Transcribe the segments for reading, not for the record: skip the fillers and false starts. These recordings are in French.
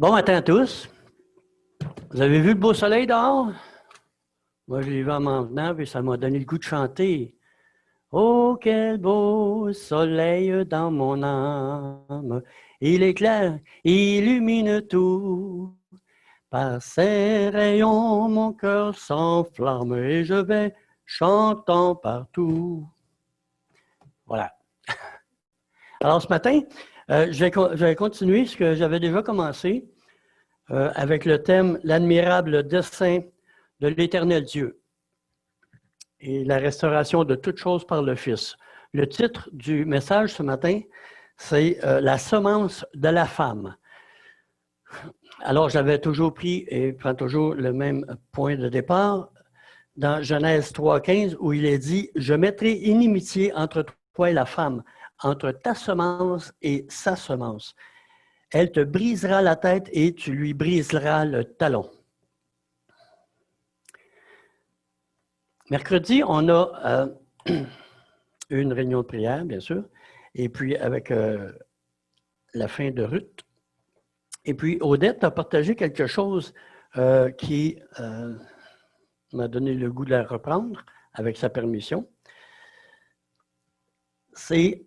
Bon matin à tous. Vous avez vu le beau soleil dehors? Moi, je l'ai vu en m'en venant, puis ça m'a donné le goût de chanter. Oh, quel beau soleil dans mon âme! Il éclaire, illumine tout. Par ses rayons, mon cœur s'enflamme et je vais chantant partout. Voilà. Alors, ce matin, je vais continuer ce que j'avais déjà commencé. Avec le thème « L'admirable dessein de l'Éternel Dieu et la restauration de toutes choses par le Fils ». Le titre du message ce matin, c'est « La semence de la femme ». Alors, j'avais toujours pris et prends toujours le même point de départ dans Genèse 3,15 où il est dit « Je mettrai inimitié entre toi et la femme, entre ta semence et sa semence. Elle te brisera la tête et tu lui briseras le talon. » Mercredi, on a une réunion de prière, bien sûr, et puis avec la fin de Ruth. Et puis, Odette a partagé quelque chose qui m'a donné le goût de la reprendre, avec sa permission. C'est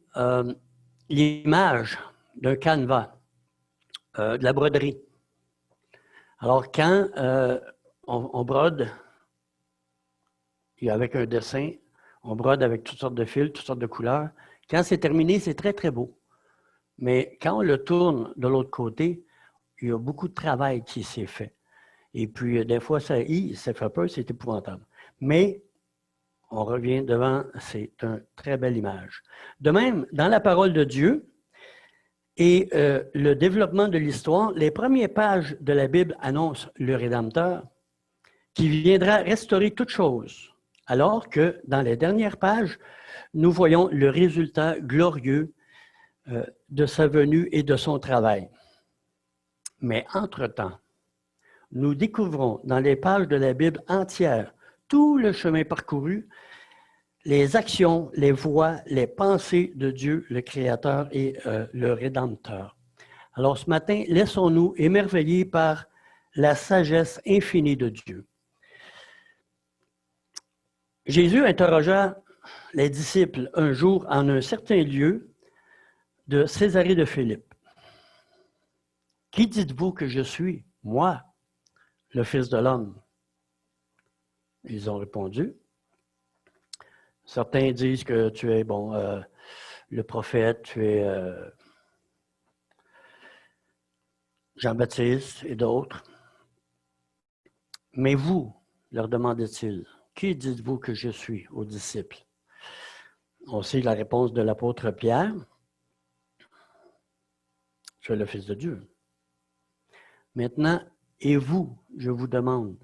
l'image d'un canevas, de la broderie. Alors, quand on brode, avec un dessin, on brode avec toutes sortes de fils, toutes sortes de couleurs. Quand c'est terminé, c'est très, très beau. Mais quand on le tourne de l'autre côté, il y a beaucoup de travail qui s'est fait. Et puis, des fois, ça fait peur, c'est épouvantable. Mais on revient devant, c'est une très belle image. De même, dans la parole de Dieu et le développement de l'histoire, les premières pages de la Bible annoncent le Rédempteur qui viendra restaurer toutes choses. Alors que dans les dernières pages, nous voyons le résultat glorieux de sa venue et de son travail. Mais entre-temps, nous découvrons dans les pages de la Bible entière tout le chemin parcouru, les actions, les voies, les pensées de Dieu, le Créateur et le Rédempteur. Alors ce matin, laissons-nous émerveiller par la sagesse infinie de Dieu. Jésus interrogea les disciples un jour en un certain lieu de Césarée de Philippe. « Qui dites-vous que je suis, moi, le Fils de l'homme? » Ils ont répondu. Certains disent que tu es, le prophète, tu es Jean-Baptiste et d'autres. Mais vous, leur demandait-il, qui dites-vous que je suis aux disciples? On sait la réponse de l'apôtre Pierre. Tu es le Fils de Dieu. Maintenant, et vous, je vous demande,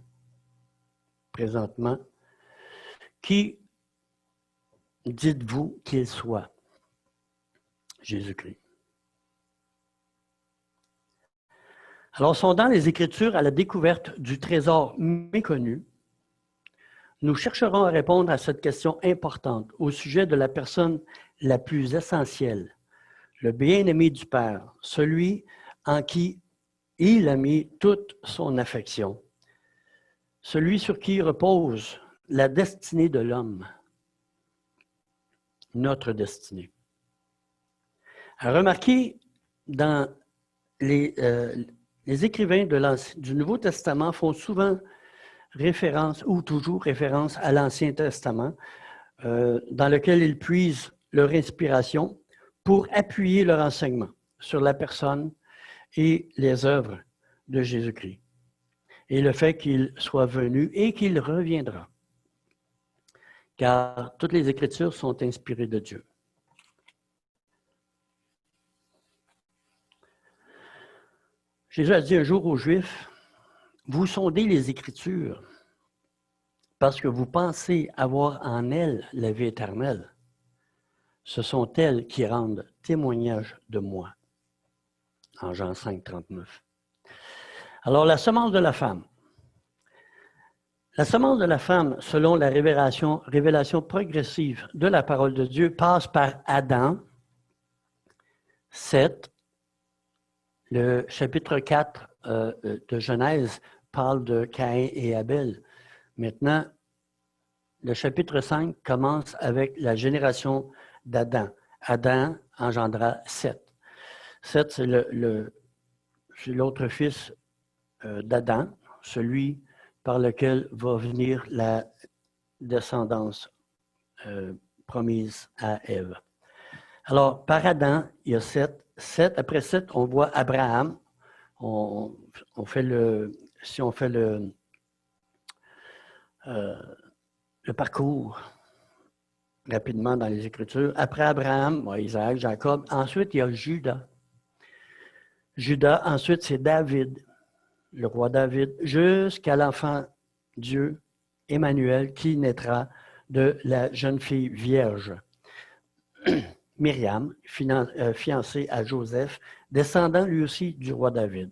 présentement, qui dites-vous qu'il soit? Jésus-Christ. Alors, sondant les Écritures à la découverte du trésor méconnu, nous chercherons à répondre à cette question importante au sujet de la personne la plus essentielle, le bien-aimé du Père, celui en qui il a mis toute son affection, celui sur qui repose la destinée de l'homme, notre destinée. À remarquer, dans les écrivains du Nouveau Testament font souvent référence, ou toujours référence à l'Ancien Testament, dans lequel ils puisent leur inspiration pour appuyer leur enseignement sur la personne et les œuvres de Jésus-Christ. Et le fait qu'il soit venu et qu'il reviendra. Car toutes les Écritures sont inspirées de Dieu. Jésus a dit un jour aux Juifs, « Vous sondez les Écritures parce que vous pensez avoir en elles la vie éternelle. Ce sont elles qui rendent témoignage de moi. » En Jean 5, 39. Alors, la semence de la femme. La semence de la femme, selon la révélation progressive de la parole de Dieu, passe par Adam, 7, le chapitre 4 de Genèse parle de Caïn et Abel. Maintenant, le chapitre 5 commence avec la génération d'Adam. Adam engendra Seth. Seth, c'est l'autre fils d'Adam, celui par lequel va venir la descendance promise à Ève. Alors, par Adam, il y a Seth. Après Seth, on voit Abraham. Si on fait le parcours rapidement dans les Écritures, après Abraham, Isaac, Jacob. Ensuite, il y a Judas. Judas, ensuite, c'est David, le roi David, jusqu'à l'enfant Dieu, Emmanuel, qui naîtra de la jeune fille vierge. Myriam, fiancée à Joseph, descendant lui aussi du roi David.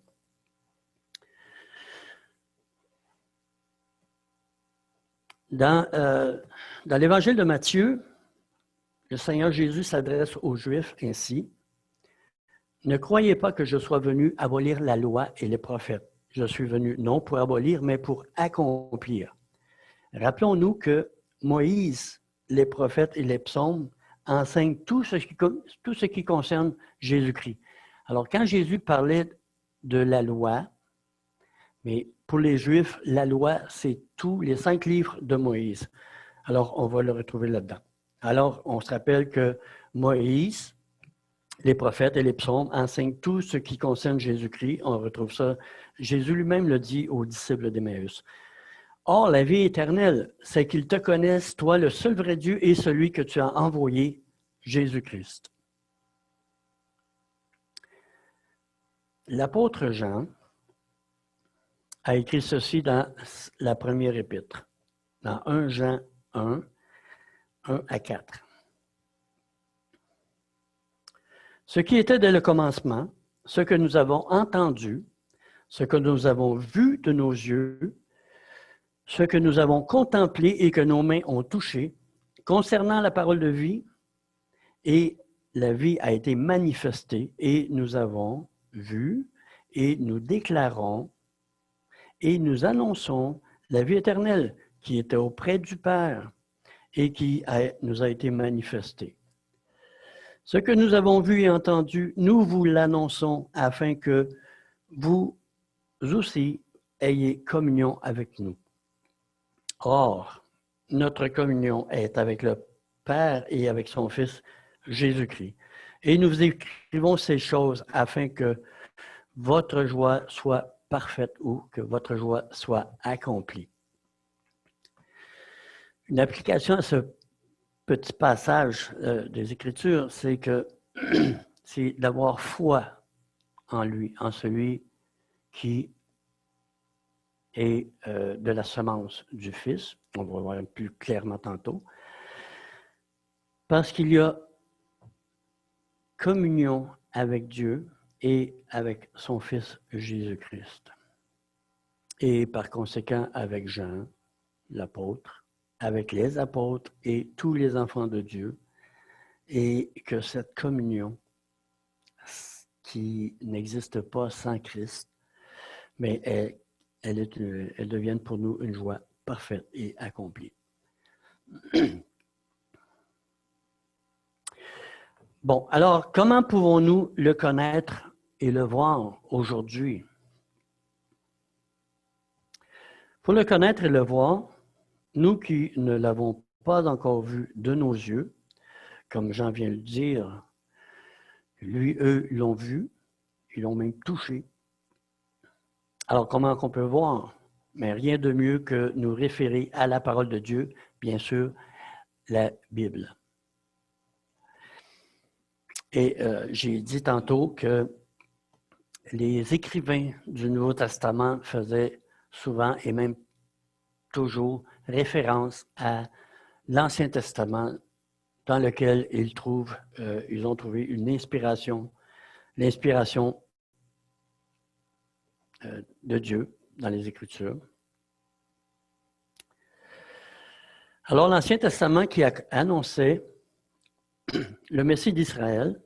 Dans l'Évangile de Matthieu, le Seigneur Jésus s'adresse aux Juifs ainsi. « Ne croyez pas que je sois venu abolir la loi et les prophètes. Je suis venu non pour abolir, mais pour accomplir. Rappelons-nous que Moïse, les prophètes et les psaumes enseignent tout ce qui concerne Jésus-Christ. Alors, quand Jésus parlait de la loi, mais pour les Juifs, la loi, c'est tous les 5 livres de Moïse. Alors, on va le retrouver là-dedans. Alors, on se rappelle que Moïse, les prophètes et les psaumes enseignent tout ce qui concerne Jésus-Christ. On retrouve ça. Jésus lui-même le dit aux disciples d'Emmaüs. Or, la vie éternelle, c'est qu'ils te connaissent, toi, le seul vrai Dieu, et celui que tu as envoyé, Jésus-Christ. L'apôtre Jean a écrit ceci dans la première épître, dans 1 Jean 1, 1 à 4. Ce qui était dès le commencement, ce que nous avons entendu, ce que nous avons vu de nos yeux, ce que nous avons contemplé et que nos mains ont touché, concernant la parole de vie, et la vie a été manifestée, et nous avons vu, et nous déclarons, et nous annonçons la vie éternelle qui était auprès du Père et qui nous a été manifestée. Ce que nous avons vu et entendu, nous vous l'annonçons afin que vous aussi ayez communion avec nous. Or, notre communion est avec le Père et avec son Fils Jésus-Christ. Et nous écrivons ces choses afin que votre joie soit parfaite ou que votre joie soit accomplie. Une application à ce petit passage des Écritures, c'est que c'est d'avoir foi en lui, en celui qui est de la semence du Fils. On va voir plus clairement tantôt. Parce qu'il y a communion avec Dieu et avec son Fils Jésus-Christ. Et par conséquent avec Jean, l'apôtre, avec les apôtres et tous les enfants de Dieu, et que cette communion qui n'existe pas sans Christ, mais elle devienne pour nous une joie parfaite et accomplie. Bon, alors, comment pouvons-nous le connaître et le voir aujourd'hui? Pour le connaître et le voir, nous qui ne l'avons pas encore vu de nos yeux, comme Jean vient de le dire, lui, eux, l'ont vu, ils l'ont même touché. Alors, comment qu'on peut voir? Mais rien de mieux que nous référer à la parole de Dieu, bien sûr, la Bible. Et j'ai dit tantôt que les écrivains du Nouveau Testament faisaient souvent et même toujours référence à l'Ancien Testament dans lequel ils ont trouvé une inspiration, l'inspiration de Dieu dans les Écritures. Alors, l'Ancien Testament qui annonçait le Messie d'Israël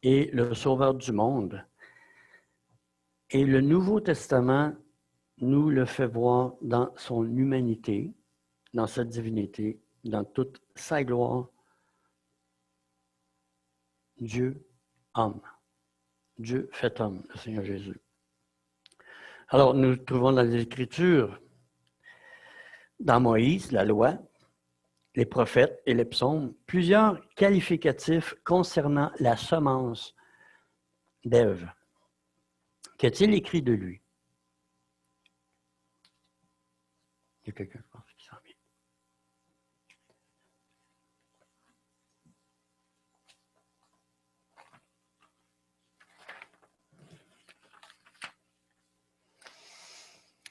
et le Sauveur du monde Et le Nouveau Testament nous le fait voir dans son humanité, dans sa divinité, dans toute sa gloire. Dieu, homme. Dieu fait homme, le Seigneur Jésus. Alors, nous trouvons dans les Écritures, dans Moïse, la loi, les prophètes et les psaumes, plusieurs qualificatifs concernant la semence d'Ève. Qu'a-t-il écrit de lui? Il y a quelqu'un, je pense, qui s'en vient.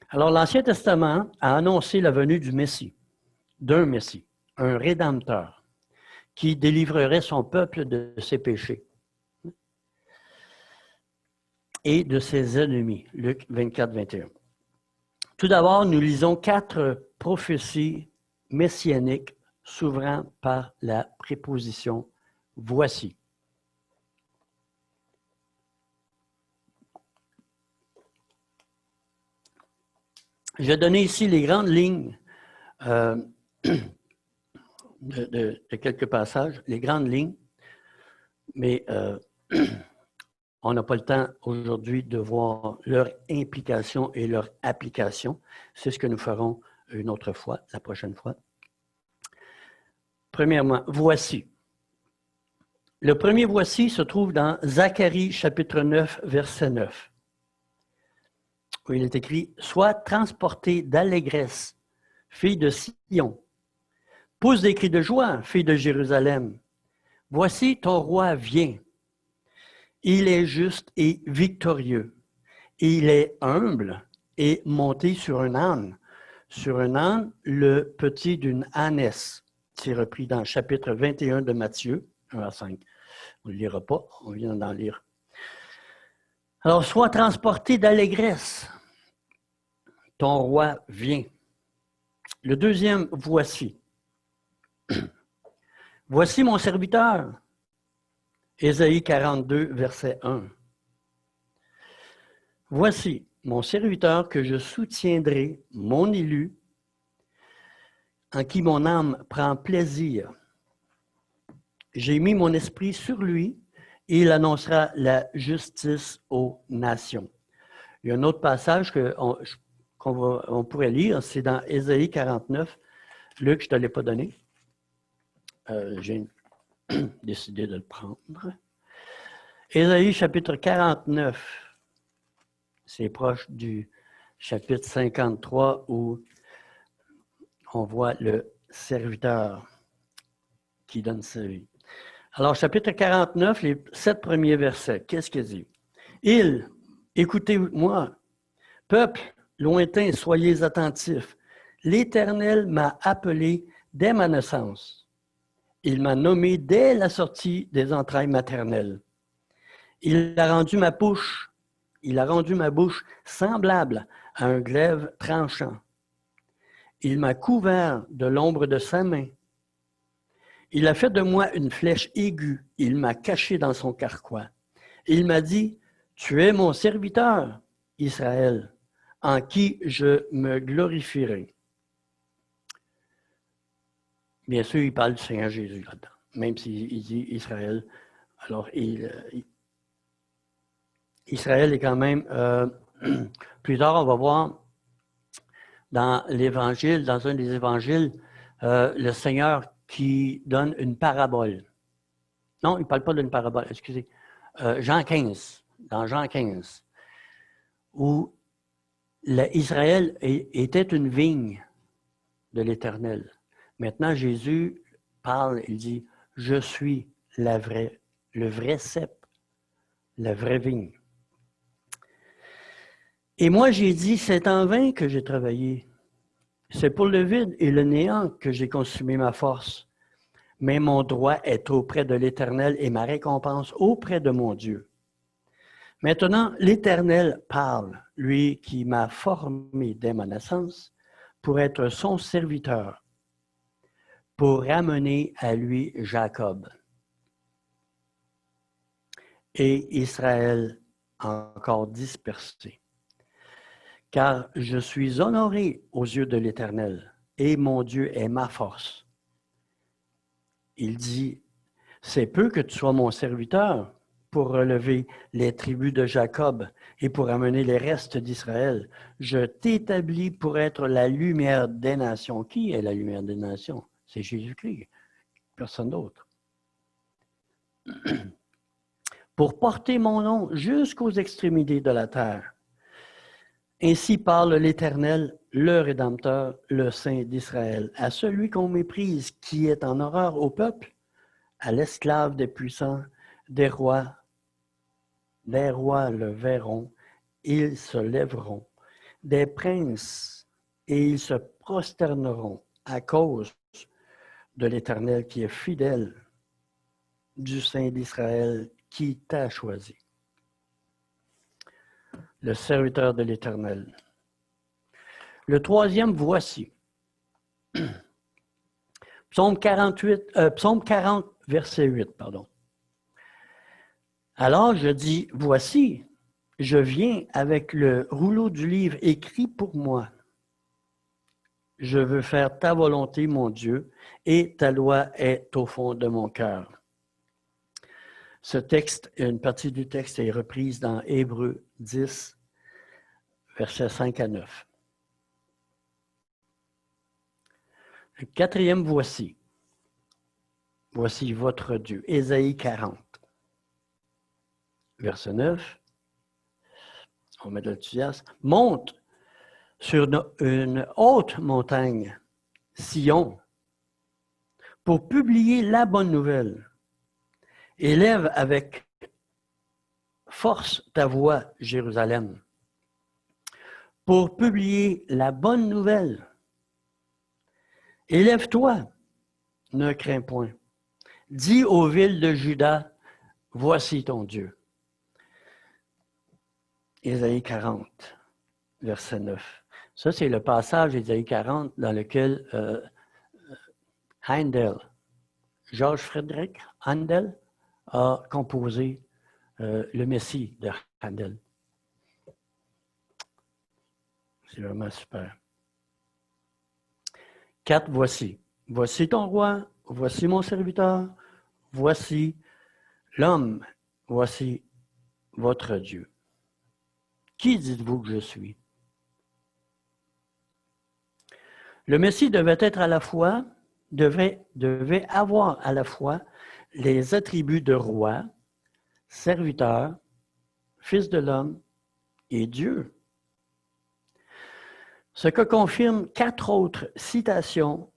Alors, l'Ancien Testament a annoncé la venue du Messie, d'un Messie, un Rédempteur, qui délivrerait son peuple de ses péchés et de ses ennemis. Luc 24, 21. Tout d'abord, nous lisons 4 prophéties messianiques s'ouvrant par la préposition « voici ». J'ai donné ici les grandes lignes de quelques passages, les grandes lignes, mais on n'a pas le temps aujourd'hui de voir leur implication et leur application. C'est ce que nous ferons une autre fois, la prochaine fois. Premièrement, voici. Le premier voici se trouve dans Zacharie chapitre 9, verset 9, où il est écrit « Sois transportée d'allégresse, fille de Sion. Pousse des cris de joie, fille de Jérusalem. Voici ton roi vient. Il est juste et victorieux. Il est humble et monté sur un âne. Sur un âne, le petit d'une ânesse. » C'est repris dans le chapitre 21 de Matthieu, 1 à 5. On ne le lira pas, on vient d'en lire. Alors, sois transporté d'allégresse. Ton roi vient. Le deuxième, voici. Voici mon serviteur. Ésaïe 42, verset 1. Voici mon serviteur que je soutiendrai, mon élu, en qui mon âme prend plaisir. J'ai mis mon esprit sur lui et il annoncera la justice aux nations. Il y a un autre passage qu'on pourrait lire, c'est dans Ésaïe 49. Luc, je ne te l'ai pas donné. J'ai décidé de le prendre. Ésaïe chapitre 49, c'est proche du chapitre 53 où on voit le serviteur qui donne sa vie. Alors, chapitre 49, les 7 premiers versets, qu'est-ce qu'il dit? Il, écoutez-moi, peuple lointain, soyez attentifs. L'Éternel m'a appelé dès ma naissance. Il m'a nommé dès la sortie des entrailles maternelles. Il a rendu ma bouche semblable à un glaive tranchant. Il m'a couvert de l'ombre de sa main. Il a fait de moi une flèche aiguë. Il m'a caché dans son carquois. Il m'a dit, tu es mon serviteur, Israël, en qui je me glorifierai. Bien sûr, il parle du Seigneur Jésus là-dedans, même s'il dit Israël. Alors, Israël est quand même, plus tard, on va voir dans l'Évangile, dans un des évangiles, le Seigneur qui donne une parabole. Non, il ne parle pas d'une parabole, excusez. Jean 15, dans Jean 15, où Israël était une vigne de l'Éternel. Maintenant, Jésus parle, il dit, « Je suis le vrai cep, la vraie vigne. » Et moi, j'ai dit, c'est en vain que j'ai travaillé. C'est pour le vide et le néant que j'ai consumé ma force. Mais mon droit est auprès de l'Éternel et ma récompense auprès de mon Dieu. Maintenant, l'Éternel parle, lui qui m'a formé dès ma naissance, pour être son serviteur, pour ramener à lui Jacob et Israël encore dispersés. Car je suis honoré aux yeux de l'Éternel, et mon Dieu est ma force. Il dit, c'est peu que tu sois mon serviteur pour relever les tribus de Jacob et pour amener les restes d'Israël. Je t'établis pour être la lumière des nations. Qui est la lumière des nations? C'est Jésus-Christ, personne d'autre. Pour porter mon nom jusqu'aux extrémités de la terre. Ainsi parle l'Éternel, le Rédempteur, le Saint d'Israël, à celui qu'on méprise, qui est en horreur au peuple, à l'esclave des puissants, des rois le verront, ils se lèveront, des princes, et ils se prosterneront à cause de l'Éternel qui est fidèle, du Saint d'Israël qui t'a choisi. Le serviteur de l'Éternel. Le troisième, voici. Psaume 40, verset 8, pardon. Alors je dis, voici, je viens avec le rouleau du livre écrit pour moi. Je veux faire ta volonté, mon Dieu, et ta loi est au fond de mon cœur. Ce texte, une partie du texte est reprise dans Hébreux 10, versets 5 à 9. Le quatrième, voici. Voici votre Dieu. Ésaïe 40, verset 9. On met de l'enthousiasme. Monte sur une haute montagne, Sion, pour publier la bonne nouvelle. Élève avec force ta voix, Jérusalem, pour publier la bonne nouvelle. Élève-toi, ne crains point. Dis aux villes de Juda, voici ton Dieu. Ésaïe 40, verset 9. Ça, c'est le passage d'Ésaïe 40 dans lequel Handel, Georges Frédéric Handel, a composé le Messie de Handel. C'est vraiment super. 4, voici. Voici ton roi, voici mon serviteur, voici l'homme, voici votre Dieu. Qui dites-vous que je suis? Le Messie devait être à la fois, devait avoir à la fois les attributs de roi, serviteur, fils de l'homme et Dieu. Ce que confirment 4 autres citations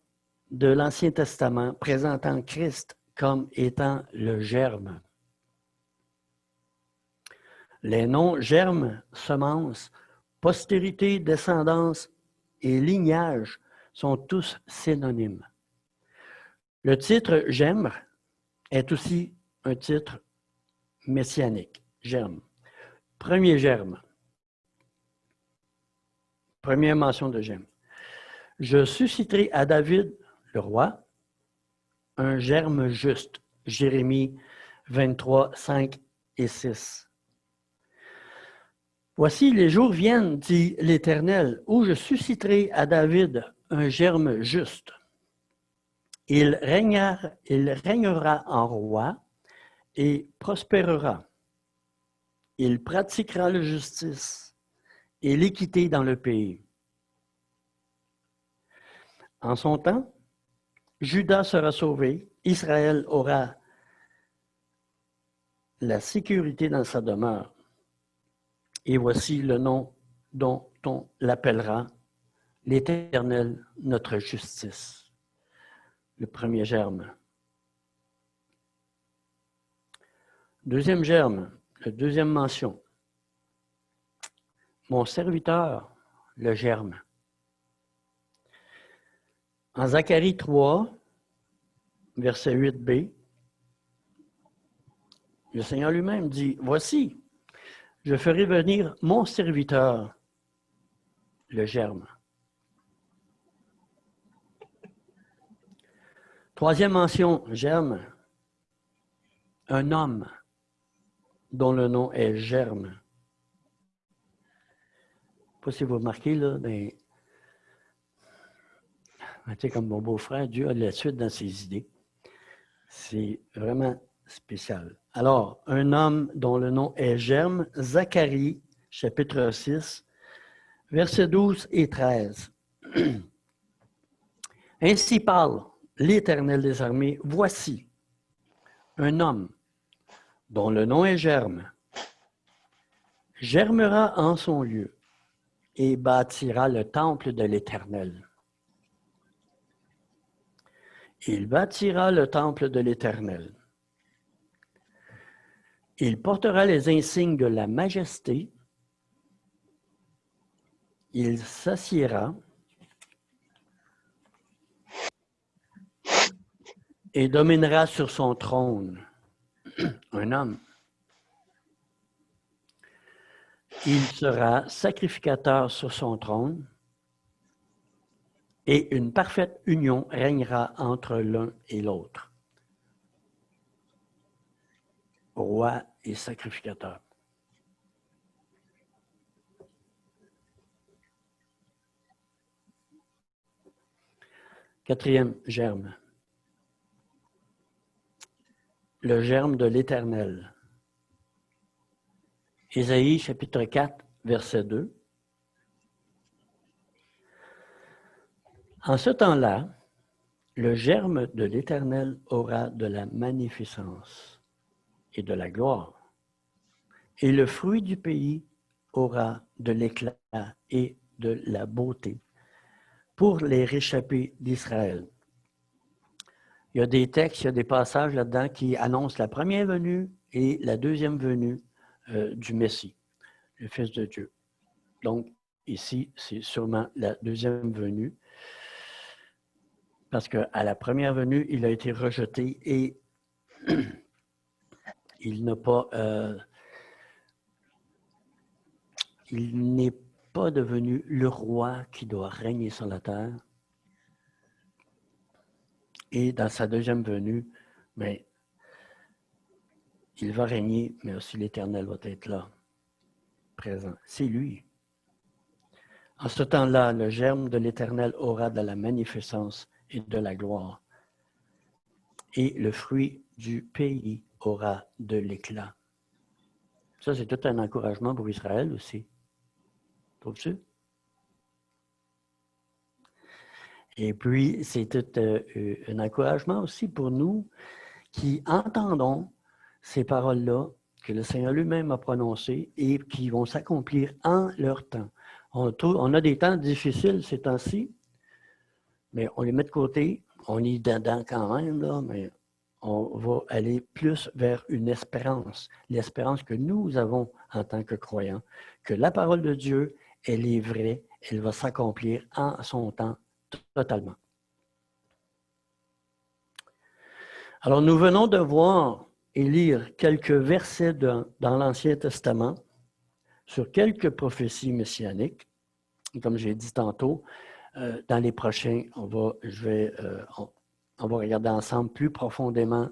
de l'Ancien Testament présentant Christ comme étant le germe. Les noms germe, semence, postérité, descendance et lignage sont tous synonymes. Le titre germe est aussi un titre messianique, germe. Premier germe. Première mention de germe. Je susciterai à David, le roi, un germe juste. Jérémie 23, 5 et 6. Voici, les jours viennent, dit l'Éternel, où je susciterai à David un germe juste. Il régnera en roi et prospérera. Il pratiquera la justice et l'équité dans le pays. En son temps, Juda sera sauvé, Israël aura la sécurité dans sa demeure. Et voici le nom dont on l'appellera, l'Éternel, notre justice. Le premier germe. Deuxième germe, la deuxième mention. Mon serviteur, le germe. En Zacharie 3, verset 8b, le Seigneur lui-même dit, « Voici, je ferai venir mon serviteur, le germe. » Troisième mention, germe, un homme dont le nom est Germe. pas si vous remarquez, là, mais tu sais, comme mon beau-frère, Dieu a de la suite dans ses idées. C'est vraiment spécial. Alors, un homme dont le nom est Germe, Zacharie, chapitre 6, versets 12 et 13. Ainsi parle l'Éternel des armées, voici un homme dont le nom est Germe, germera en son lieu et bâtira le temple de l'Éternel. Il bâtira le temple de l'Éternel. Il portera les insignes de la majesté. Il s'assiera et dominera sur son trône. Un homme. Il sera sacrificateur sur son trône et une parfaite union régnera entre l'un et l'autre. Roi et sacrificateur. Quatrième germe. Le germe de l'Éternel. Ésaïe chapitre 4, verset 2. En ce temps-là, le germe de l'Éternel aura de la magnificence et de la gloire, et le fruit du pays aura de l'éclat et de la beauté pour les réchappés d'Israël. Il y a des textes, il y a des passages là-dedans qui annoncent la première venue et la deuxième venue du Messie, le Fils de Dieu. Donc, ici, c'est sûrement la deuxième venue, parce qu'à la première venue, il a été rejeté et il n'a pas... il n'est pas devenu le roi qui doit régner sur la terre. Et dans sa deuxième venue, mais il va régner, mais aussi l'Éternel va être là, présent. C'est lui. En ce temps-là, le germe de l'Éternel aura de la magnificence et de la gloire. Et le fruit du pays aura de l'éclat. Ça, c'est tout un encouragement pour Israël aussi. Trouves-tu? Et puis, c'est tout un encouragement aussi pour nous qui entendons ces paroles-là que le Seigneur lui-même a prononcées et qui vont s'accomplir en leur temps. On a des temps difficiles ces temps-ci, mais on les met de côté. On est dedans quand même, là, mais on va aller plus vers une espérance. L'espérance que nous avons en tant que croyants, que la parole de Dieu, elle est vraie, elle va s'accomplir en son temps totalement. Alors, nous venons de voir et lire quelques versets dans l'Ancien Testament sur quelques prophéties messianiques. Comme j'ai dit tantôt, dans les prochains, on va regarder ensemble plus profondément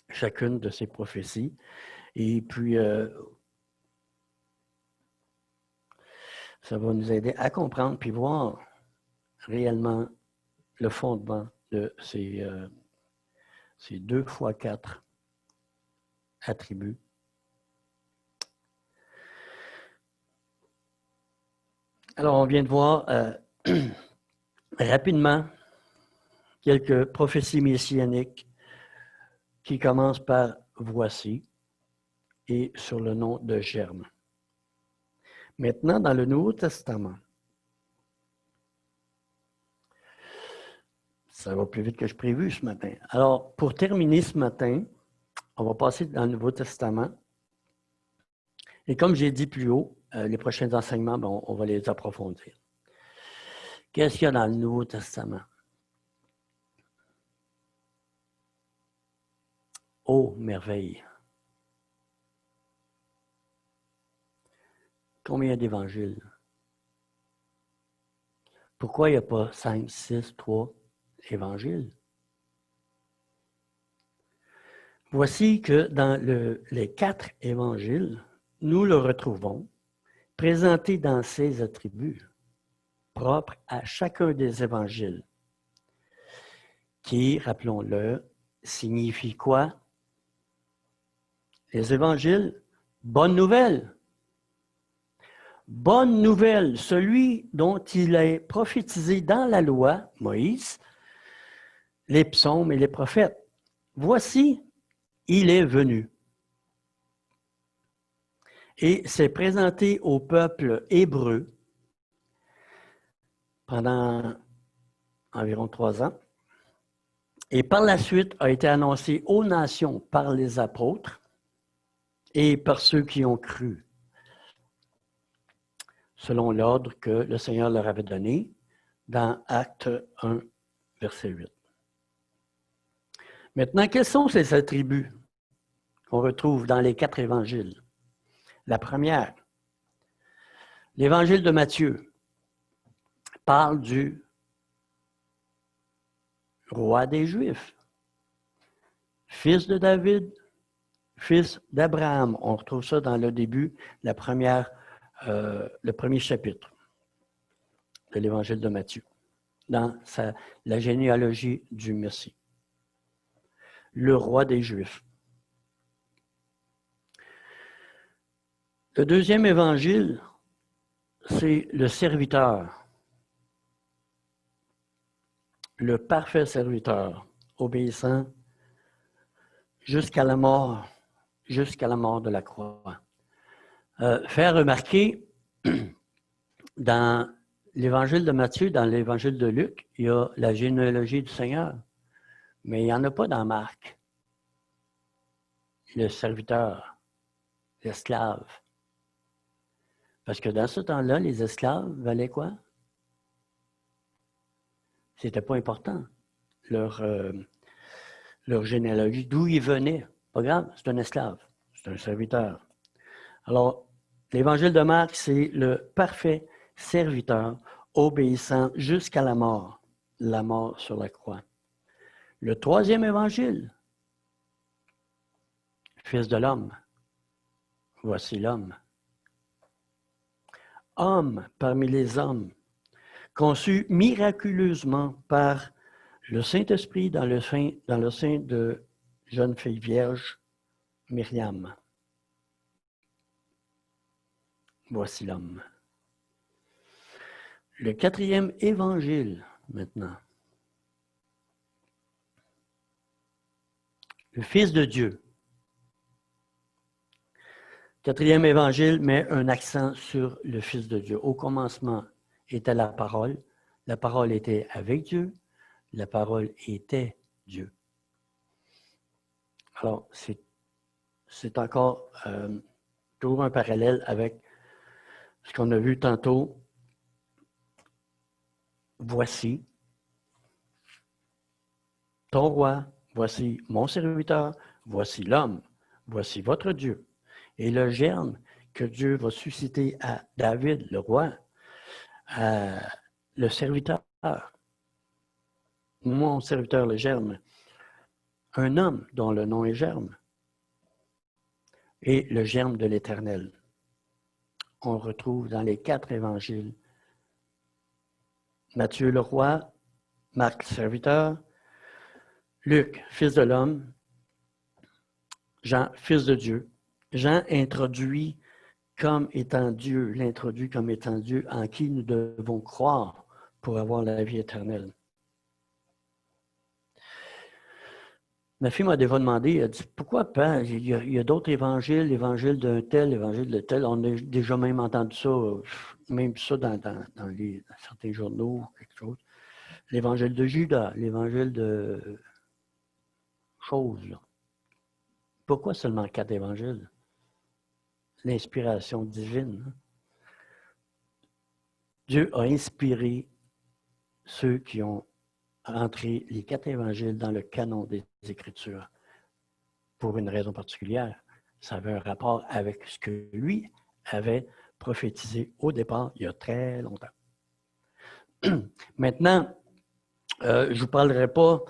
chacune de ces prophéties. Et puis, ça va nous aider à comprendre puis voir réellement le fondement de ces 2 fois 4 attributs. Alors, on vient de voir rapidement quelques prophéties messianiques qui commencent par « voici » et sur le nom de Germe. Maintenant, dans le Nouveau Testament, ça va plus vite que je prévu ce matin. Alors, pour terminer ce matin, on va passer dans le Nouveau Testament. Et comme j'ai dit plus haut, les prochains enseignements, on va les approfondir. Qu'est-ce qu'il y a dans le Nouveau Testament? Oh, merveille! Combien d'évangiles? Pourquoi il n'y a pas 5, 6, 3 évangiles? Voici que dans les 4 évangiles, nous le retrouvons présenté dans ses attributs propres à chacun des évangiles, qui, rappelons-le, signifie quoi? Les évangiles, bonne nouvelle. Bonne nouvelle, celui dont il est prophétisé dans la loi, Moïse, les psaumes et les prophètes. Voici, il est venu. Et s'est présenté au peuple hébreu pendant environ 3 ans. Et par la suite a été annoncé aux nations par les apôtres et par ceux qui ont cru, selon l'ordre que le Seigneur leur avait donné dans Actes 1, verset 8. Maintenant, quels sont ces attributs qu'on retrouve dans les 4 évangiles? La première, l'évangile de Matthieu parle du roi des Juifs, fils de David, fils d'Abraham. On retrouve ça dans le début, le premier chapitre de l'évangile de Matthieu, dans la généalogie du Messie. Le roi des Juifs. Le deuxième évangile, c'est le serviteur, le parfait serviteur, obéissant jusqu'à la mort de la croix. Faire remarquer, dans l'évangile de Matthieu, dans l'évangile de Luc, il y a la généalogie du Seigneur, mais il n'y en a pas dans Marc. Le serviteur, l'esclave. Parce que dans ce temps-là, les esclaves valaient quoi? C'était pas important. Leur généalogie, d'où ils venaient. Pas grave, c'est un esclave, c'est un serviteur. Alors, l'évangile de Marc, c'est le parfait serviteur, obéissant jusqu'à la mort sur la croix. Le troisième évangile, Fils de l'homme, voici l'homme. Homme parmi les hommes, conçu miraculeusement par le Saint-Esprit dans le sein de jeune fille vierge, Myriam. Voici l'homme. Le quatrième évangile, maintenant. Le Fils de Dieu. Quatrième évangile met un accent sur le Fils de Dieu. Au commencement était la parole était avec Dieu, la parole était Dieu. Alors, c'est encore toujours un parallèle avec ce qu'on a vu tantôt. Voici ton roi, voici mon serviteur, voici l'homme, voici votre Dieu. Et le germe que Dieu va susciter à David, le roi, le serviteur, mon serviteur, le germe, un homme dont le nom est Germe, et le germe de l'Éternel. On retrouve dans les 4 évangiles Matthieu le roi, Marc le serviteur, Luc, fils de l'homme, Jean, fils de Dieu. Jean introduit comme étant Dieu, l'introduit comme étant Dieu en qui nous devons croire pour avoir la vie éternelle. Ma fille m'a déjà demandé, elle dit, pourquoi pas, il y a d'autres évangiles, l'évangile d'un tel, l'évangile de tel, on a déjà même entendu ça, même ça dans certains journaux, quelque chose. L'évangile de Judas, l'évangile de choses, là. Pourquoi seulement 4 évangiles? L'inspiration divine. Hein? Dieu a inspiré ceux qui ont rentré les 4 évangiles dans le canon des Écritures pour une raison particulière. Ça avait un rapport avec ce que lui avait prophétisé au départ, il y a très longtemps. Maintenant, je ne vous parlerai pas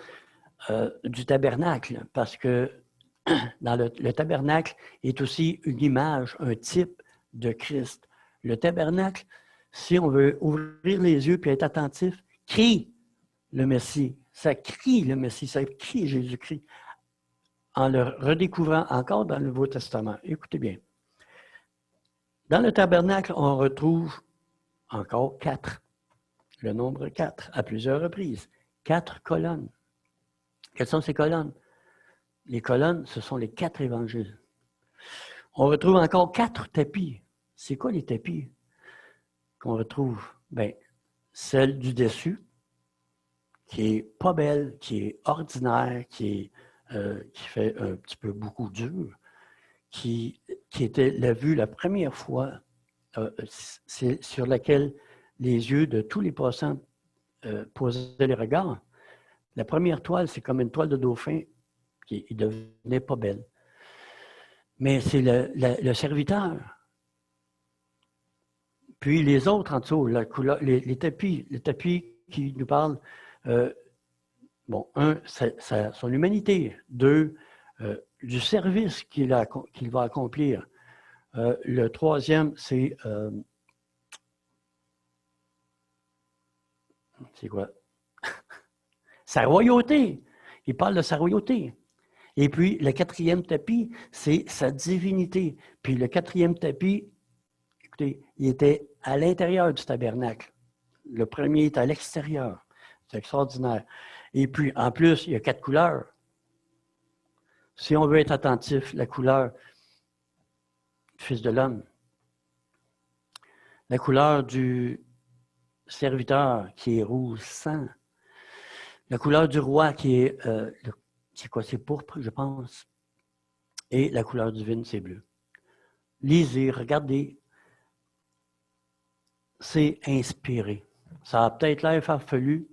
du tabernacle, parce que dans le tabernacle est aussi une image, un type de Christ, Le tabernacle, si on veut ouvrir les yeux et être attentif, crie le Messie. Ça crie le Messie, ça crie Jésus-Christ en le redécouvrant encore dans le Nouveau Testament. Écoutez bien. Dans le tabernacle, on retrouve encore 4. Le nombre 4, à plusieurs reprises. 4 colonnes. Quelles sont ces colonnes? Les colonnes, ce sont les 4 évangiles. On retrouve encore 4 tapis. C'est quoi les tapis qu'on retrouve? Bien, celle du dessus, qui est pas belle, qui est ordinaire, qui fait un petit peu beaucoup dur, qui était la vue la première fois, c'est sur laquelle les yeux de tous les passants posaient les regards. La première toile, c'est comme une toile de dauphin qui ne devenait pas belle. Mais c'est le serviteur. Puis les autres en dessous, la couleur, les tapis qui nous parlent, bon, un, son humanité. 2, du service qu'il va accomplir. Le troisième, c'est quoi? Sa royauté. Il parle de sa royauté. Et puis, le 4e tapis, c'est sa divinité. Puis le 4e tapis, écoutez, il était à l'intérieur du tabernacle. Le premier est à l'extérieur. C'est extraordinaire. Et puis, en plus, il y a 4 couleurs. Si on veut être attentif, la couleur du Fils de l'homme, la couleur du serviteur qui est rouge sang, la couleur du roi qui est, c'est quoi, c'est pourpre, je pense, et la couleur divine, c'est bleu. Lisez, regardez, c'est inspiré. Ça a peut-être l'air farfelu,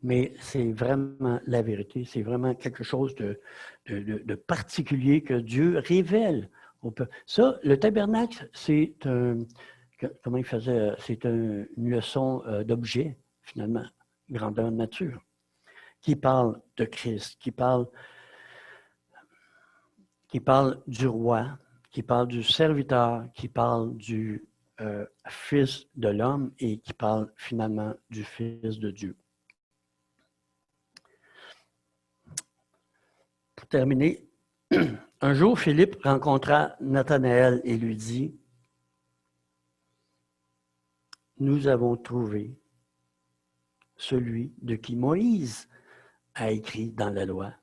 mais c'est vraiment la vérité. C'est vraiment quelque chose de particulier que Dieu révèle au peuple. Ça, le tabernacle, c'est un... Comment il faisait? C'est une leçon d'objet, finalement, grandeur nature, qui parle de Christ, qui parle du roi, qui parle du serviteur, qui parle du Fils de l'homme et qui parle finalement du Fils de Dieu. Pour terminer, un jour, Philippe rencontra Nathanaël et lui dit, « Nous avons trouvé celui de qui Moïse a écrit dans la loi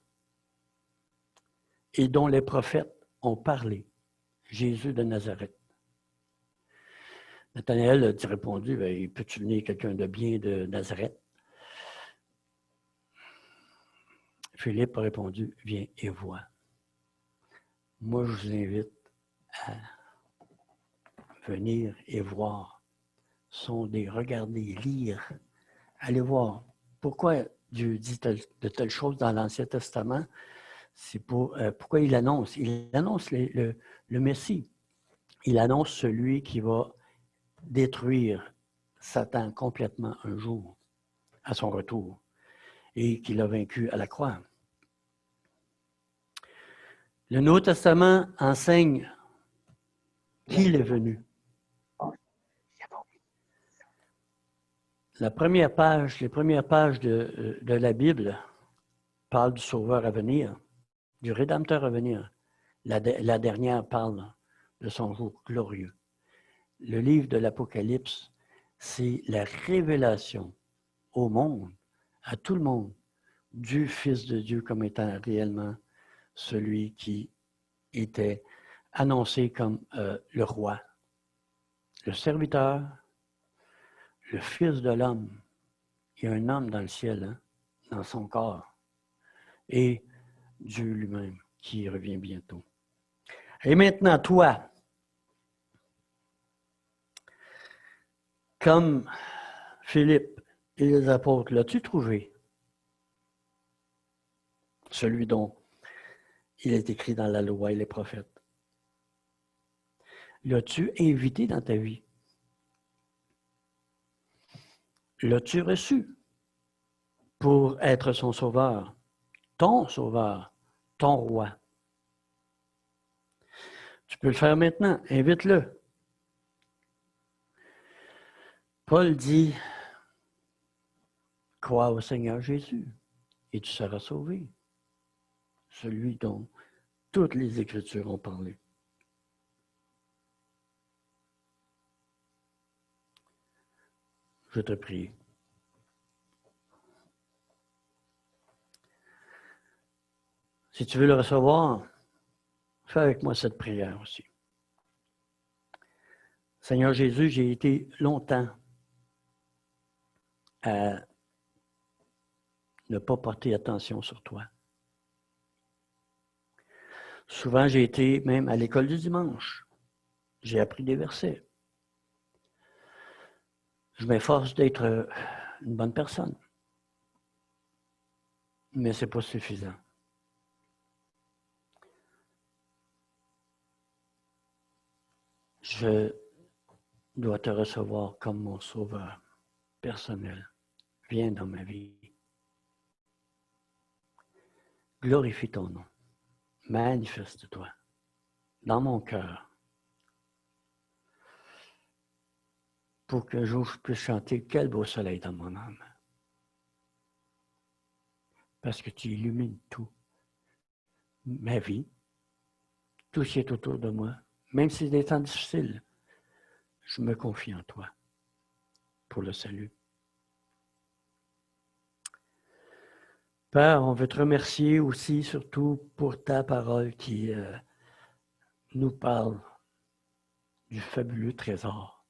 et dont les prophètes ont parlé, Jésus de Nazareth. » Nathanaël a répondu, « Peux-tu venir quelqu'un de bien de Nazareth? » Philippe a répondu, « Viens et vois. » Moi, je vous invite à venir et voir, sonder, regarder, lire, aller voir. Pourquoi Dieu dit de telles choses dans l'Ancien Testament? C'est pourquoi il annonce. Il annonce le Messie. Il annonce celui qui va détruire Satan complètement un jour, à son retour, et qu'il a vaincu à la croix. Le Nouveau Testament enseigne qu'il est venu. Les premières pages de la Bible parlent du Sauveur à venir, du Rédempteur à venir. La dernière parle de son jour glorieux. Le livre de l'Apocalypse, c'est la révélation au monde, à tout le monde, du Fils de Dieu comme étant réellement celui qui était annoncé comme le roi, le serviteur, le Fils de l'homme. Il y a un homme dans le ciel, hein, dans son corps, et Dieu lui-même qui revient bientôt. Et maintenant, toi, comme Philippe et les apôtres, l'as-tu trouvé? Celui dont il est écrit dans la loi et les prophètes. L'as-tu invité dans ta vie? L'as-tu reçu pour être son sauveur, ton roi? Tu peux le faire maintenant, invite-le. Paul dit, crois au Seigneur Jésus et tu seras sauvé. Celui dont toutes les Écritures ont parlé. Je te prie. Si tu veux le recevoir, fais avec moi cette prière aussi. Seigneur Jésus, j'ai été longtemps à ne pas porter attention sur toi. Souvent, j'ai été même à l'école du dimanche. J'ai appris des versets. Je m'efforce d'être une bonne personne. Mais ce n'est pas suffisant. Je dois te recevoir comme mon sauveur personnel. Viens dans ma vie. Glorifie ton nom. Manifeste-toi dans mon cœur pour qu'un jour je puisse chanter quel beau soleil dans mon âme. Parce que tu illumines tout. Ma vie, tout ce qui est autour de moi, même si c'est des temps difficiles, je me confie en toi pour le salut. Père, on veut te remercier aussi, surtout pour ta parole qui nous parle du fabuleux trésor.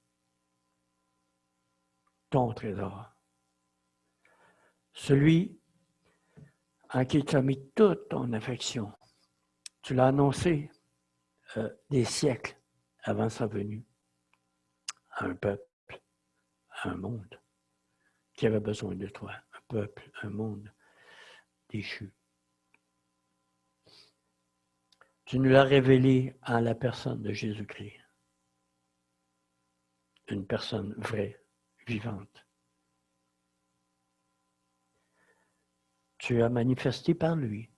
Ton trésor. Celui en qui tu as mis toute ton affection. Tu l'as annoncé des siècles avant sa venue à un peuple, à un monde qui avait besoin de toi. Un peuple, un monde déchu. Tu nous l'as révélé en la personne de Jésus-Christ. Une personne vraie, vivante. Tu as manifesté par lui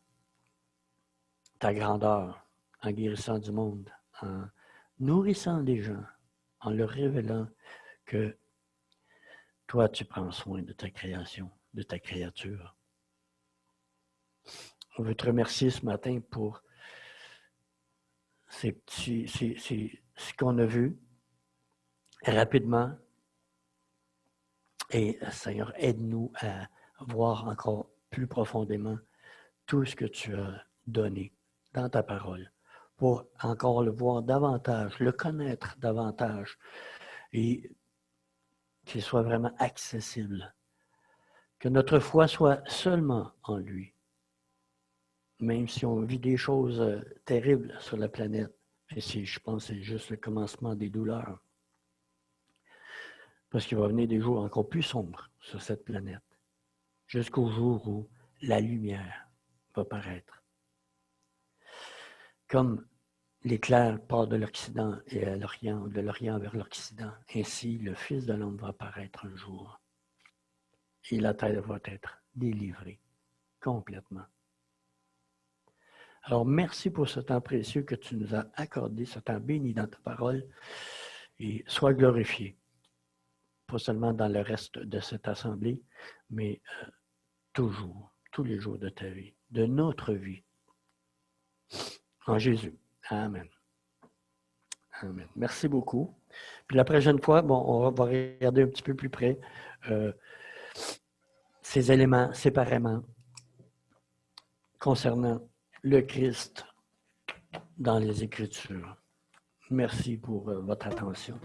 ta grandeur en guérissant du monde, en nourrissant les gens, en leur révélant que toi, tu prends soin de ta création, de ta créature. On veut te remercier ce matin pour ce qu'on a vu rapidement. Et Seigneur, aide-nous à voir encore plus profondément tout ce que tu as donné dans ta parole pour encore le voir davantage, le connaître davantage et qu'il soit vraiment accessible. Que notre foi soit seulement en lui. Même si on vit des choses terribles sur la planète, et je pense que c'est juste le commencement des douleurs. Parce qu'il va venir des jours encore plus sombres sur cette planète, jusqu'au jour où la lumière va paraître. Comme l'éclair part de l'Occident et à l'Orient, de l'Orient vers l'Occident, ainsi le Fils de l'homme va apparaître un jour. Et la terre va être délivrée complètement. Alors, merci pour ce temps précieux que tu nous as accordé, ce temps béni dans ta parole, et sois glorifié. Pas seulement dans le reste de cette assemblée, mais toujours, tous les jours de ta vie, de notre vie. En Jésus. Amen. Amen. Merci beaucoup. Puis la prochaine fois, on va regarder un petit peu plus près ces éléments séparément concernant le Christ dans les Écritures. Merci pour votre attention.